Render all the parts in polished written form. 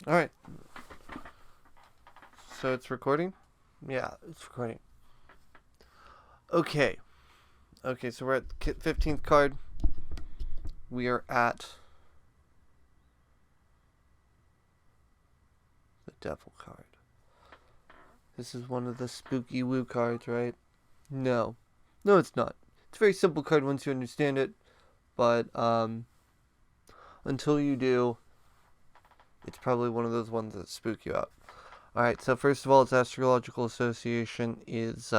Alright, so it's recording? Yeah, it's recording. Okay. Okay, so we're at the 15th card. We are at the Devil card. This is one of the spooky woo cards, right? No. No, it's not. It's a very simple card once you understand it, but until you do, it's probably one of those ones that spook you out. Alright, so first of all, its astrological association is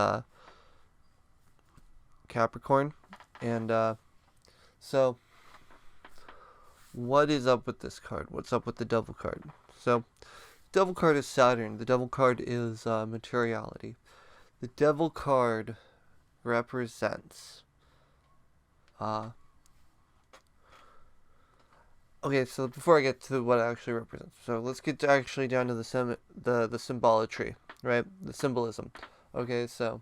Capricorn. And so what is up with this card? What's up with the Devil card? So, Devil card is Saturn. The Devil card is materiality. The Devil card represents okay, so before I get to what it actually represents, so let's get to actually down to the symbolatry, right? The symbolism. Okay, so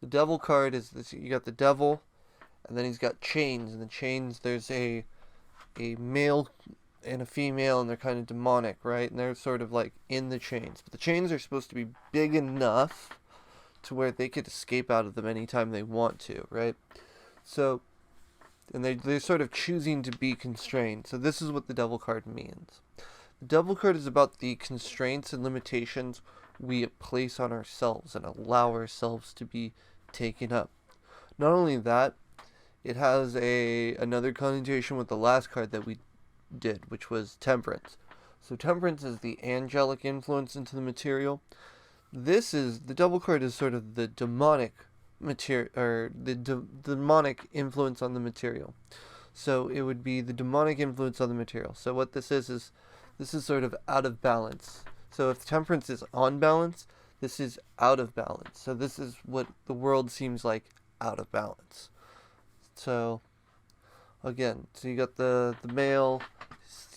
the Devil card is this. You got the Devil, and then he's got chains, and the chains, there's a male and a female, and they're kind of demonic, right? And they're sort of like in the chains, but the chains are supposed to be big enough to where they could escape out of them anytime they want to, right? So, and they're sort of choosing to be constrained. So this is what the Devil card means. The Devil card is about the constraints and limitations we place on ourselves and allow ourselves to be taken up. Not only that, it has another connotation with the last card that we did, which was Temperance. So Temperance is the angelic influence into the material. The Devil card is sort of the demonic material, or the demonic influence on the material. So it would be the demonic influence on the material. So what this is this is sort of out of balance. So if Temperance is on balance, this is out of balance. So this is what the world seems like out of balance. So again, so you got the male,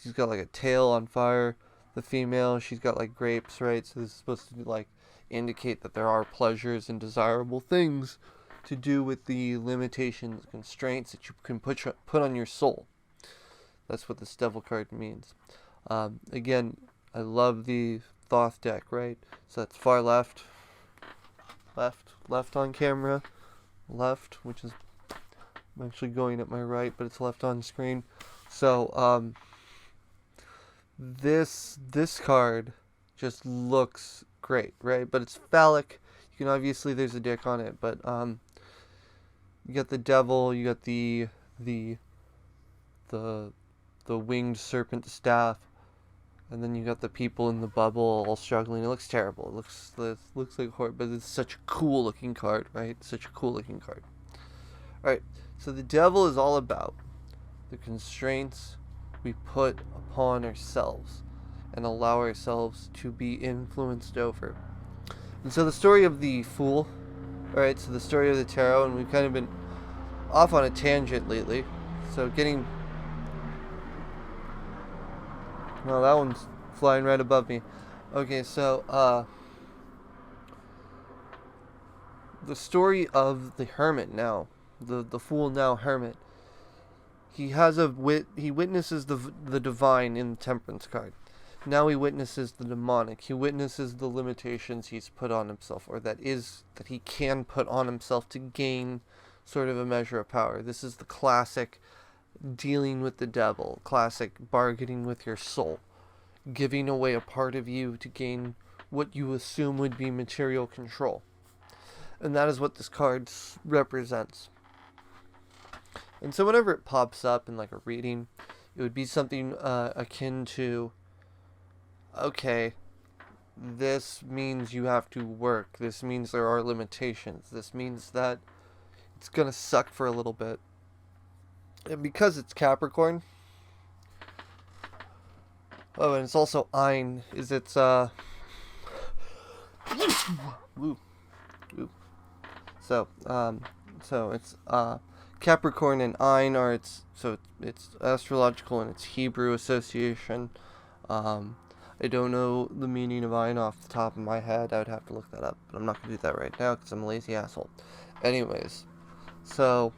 she's got like a tail on fire. The female, she's got like grapes, right? So this is supposed to be like indicate that there are pleasures and desirable things to do with the limitations, constraints that you can put on your soul. That's what this Devil card means. Again, I love the Thoth deck, right? So that's far left on camera, left, which is, I'm actually going at my right, but it's left on screen. So this card just looks great, right? But it's phallic. You can obviously, there's a dick on it, but you got the Devil, you got the winged serpent staff, and then you got the people in the bubble all struggling. It looks terrible. It looks like horror, but it's such a cool looking card, right? Such a cool looking card. All right, so the Devil is all about the constraints we put upon ourselves and allow ourselves to be influenced over. And so the story of the Fool, alright, so the story of the tarot, and we've kind of been off on a tangent lately. So well, that one's flying right above me. Okay, so the story of the hermit now, the Fool now hermit. He witnesses the divine in the Temperance card. Now he witnesses the demonic. He witnesses the limitations he's put on himself, or that he can put on himself to gain sort of a measure of power. This is the classic dealing with the devil, classic bargaining with your soul, giving away a part of you to gain what you assume would be material control. And that is what this card represents. And so whenever it pops up in like a reading, it would be something akin to, okay, this means you have to work. This means there are limitations. This means that it's going to suck for a little bit. And because it's Capricorn, oh, and it's also Ein, is it's, ooh. So it's, Capricorn and Ein are it's astrological and it's Hebrew association. I don't know the meaning of Ein off the top of my head. I would have to look that up, but I'm not gonna do that right now because I'm a lazy asshole. Anyways, so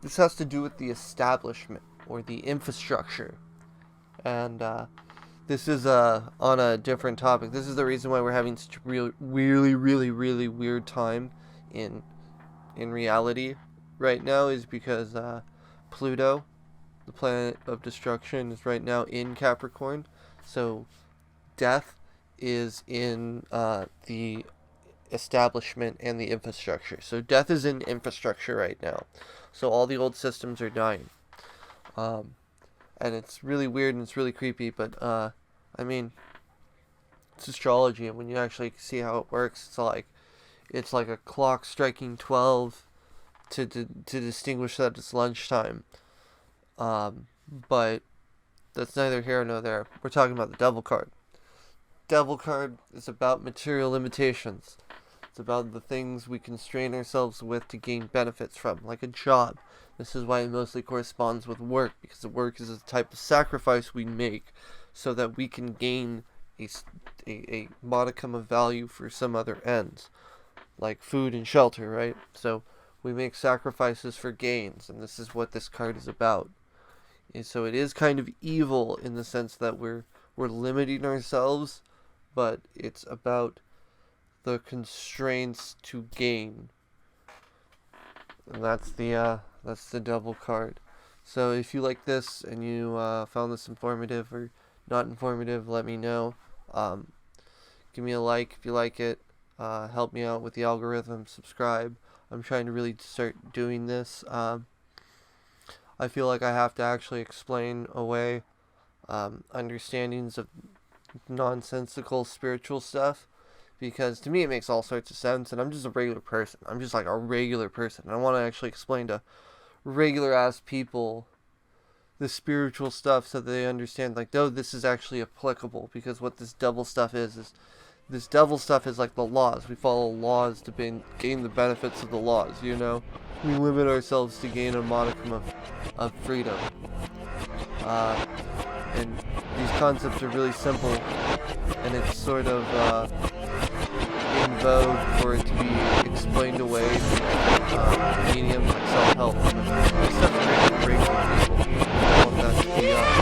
this has to do with the establishment or the infrastructure And this is on a different topic. This is the reason why we're having such a really weird time in reality right now, is because Pluto, the planet of destruction, is right now in Capricorn. So death is in the establishment and the infrastructure. So death is in infrastructure right now. So all the old systems are dying. And it's really weird and it's really creepy, but I mean, it's astrology, and when you actually see how it works, it's like a clock striking 12 to distinguish that it's lunchtime. But that's neither here nor there. We're talking about the Devil card. Devil card is about material limitations. It's about the things we constrain ourselves with to gain benefits from, like a job. This is why it mostly corresponds with work, because the work is a type of sacrifice we make so that we can gain a modicum of value for some other ends, like food and shelter, right? So we make sacrifices for gains, and this is what this card is about. And so it is kind of evil in the sense that we're limiting ourselves, but it's about the constraints to gain. And that's the Devil card. So if you like this and you found this informative or not informative, let me know. Give me a like if you like it. Help me out with the algorithm. Subscribe. I'm trying to really start doing this. I feel like I have to actually explain away understandings of nonsensical spiritual stuff, because to me it makes all sorts of sense, and I'm just a regular person. I'm just like a regular person. I want to actually explain to regular ass people the spiritual stuff so that they understand, like, no, this is actually applicable, because what this devil stuff is this devil stuff is like the laws. We follow laws to gain the benefits of the laws, you know? We limit ourselves to gain a modicum of freedom. And these concepts are really simple, and it's sort of in vogue for it to be explained away through mediums like self-help. This stuff's great for people. I want that to be